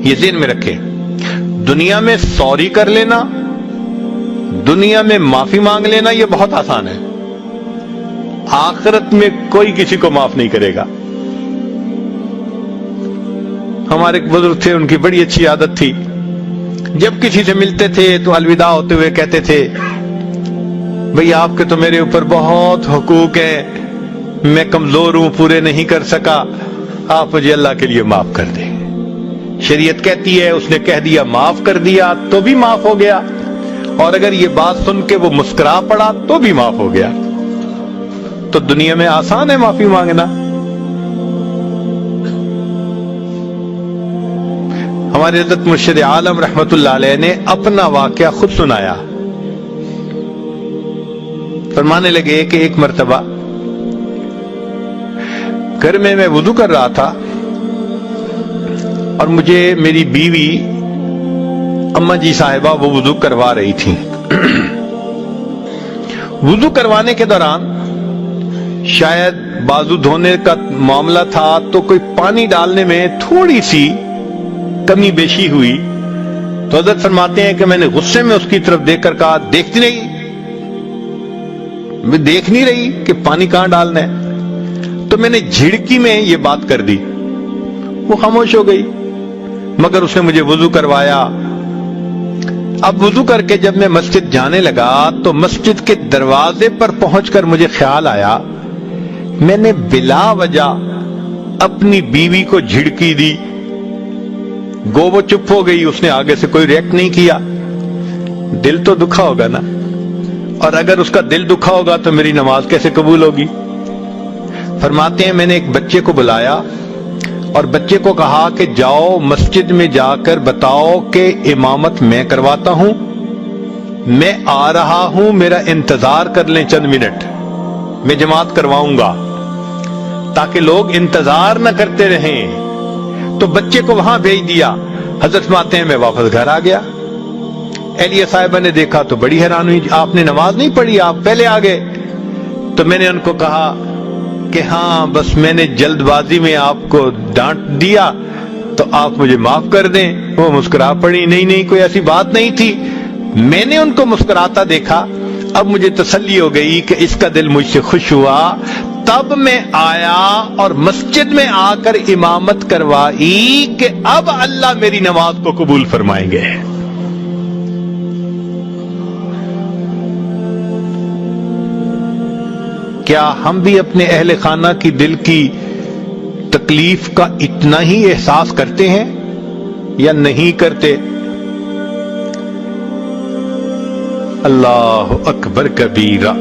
یہ ذہن میں رکھیں، دنیا میں سوری کر لینا، دنیا میں معافی مانگ لینا یہ بہت آسان ہے، آخرت میں کوئی کسی کو معاف نہیں کرے گا۔ ہمارے ایک بزرگ تھے، ان کی بڑی اچھی عادت تھی، جب کسی سے ملتے تھے تو الوداع ہوتے ہوئے کہتے تھے بھئی آپ کے تو میرے اوپر بہت حقوق ہیں، میں کمزور ہوں، پورے نہیں کر سکا، آپ مجھے اللہ کے لیے معاف کر دیں۔ شریعت کہتی ہے اس نے کہہ دیا معاف کر دیا تو بھی معاف ہو گیا، اور اگر یہ بات سن کے وہ مسکرا پڑا تو بھی معاف ہو گیا۔ تو دنیا میں آسان ہے معافی مانگنا۔ ہمارے حضرت مرشد عالم رحمت اللہ علیہ نے اپنا واقعہ خود سنایا، فرمانے لگے کہ ایک مرتبہ گھر میں وضو کر رہا تھا اور مجھے میری بیوی اماں جی صاحبہ وہ وضو کروا رہی تھی۔ وضو کروانے کے دوران شاید بازو دھونے کا معاملہ تھا تو کوئی پانی ڈالنے میں تھوڑی سی کمی بیشی ہوئی، تو حضرت فرماتے ہیں کہ میں نے غصے میں اس کی طرف دیکھ کر کہا دیکھتی نہیں، میں دیکھ نہیں رہی کہ پانی کہاں ڈالنا ہے؟ تو میں نے جھڑکی میں یہ بات کر دی، وہ خاموش ہو گئی، مگر اس نے مجھے وضو کروایا۔ اب وضو کر کے جب میں مسجد جانے لگا تو مسجد کے دروازے پر پہنچ کر مجھے خیال آیا میں نے بلا وجہ اپنی بیوی کو جھڑکی دی، گو وہ چپ ہو گئی، اس نے آگے سے کوئی ریئیکٹ نہیں کیا، دل تو دکھا ہوگا نا، اور اگر اس کا دل دکھا ہوگا تو میری نماز کیسے قبول ہوگی؟ فرماتے ہیں میں نے ایک بچے کو بلایا اور بچے کو کہا کہ جاؤ مسجد میں جا کر بتاؤ کہ امامت میں کرواتا ہوں، میں آ رہا ہوں، میرا انتظار کر لیں چند منٹ، میں جماعت کرواؤں گا، تاکہ لوگ انتظار نہ کرتے رہیں۔ تو بچے کو وہاں بھیج دیا۔ حضرت فرماتے ہیں میں واپس گھر آ گیا، اہلیہ صاحبہ نے دیکھا تو بڑی حیران ہوئی، آپ نے نماز نہیں پڑھی، آپ پہلے آ گئے؟ تو میں نے ان کو کہا کہ ہاں بس میں نے جلد بازی میں آپ کو ڈانٹ دیا تو آپ مجھے معاف کر دیں۔ وہ مسکرا پڑی، نہیں کوئی ایسی بات نہیں تھی۔ میں نے ان کو مسکراتا دیکھا، اب مجھے تسلی ہو گئی کہ اس کا دل مجھ سے خوش ہوا، تب میں آیا اور مسجد میں آ کر امامت کروائی کہ اب اللہ میری نماز کو قبول فرمائیں گے۔ کیا ہم بھی اپنے اہل خانہ کی دل کی تکلیف کا اتنا ہی احساس کرتے ہیں یا نہیں کرتے؟ اللہ اکبر کبیرہ۔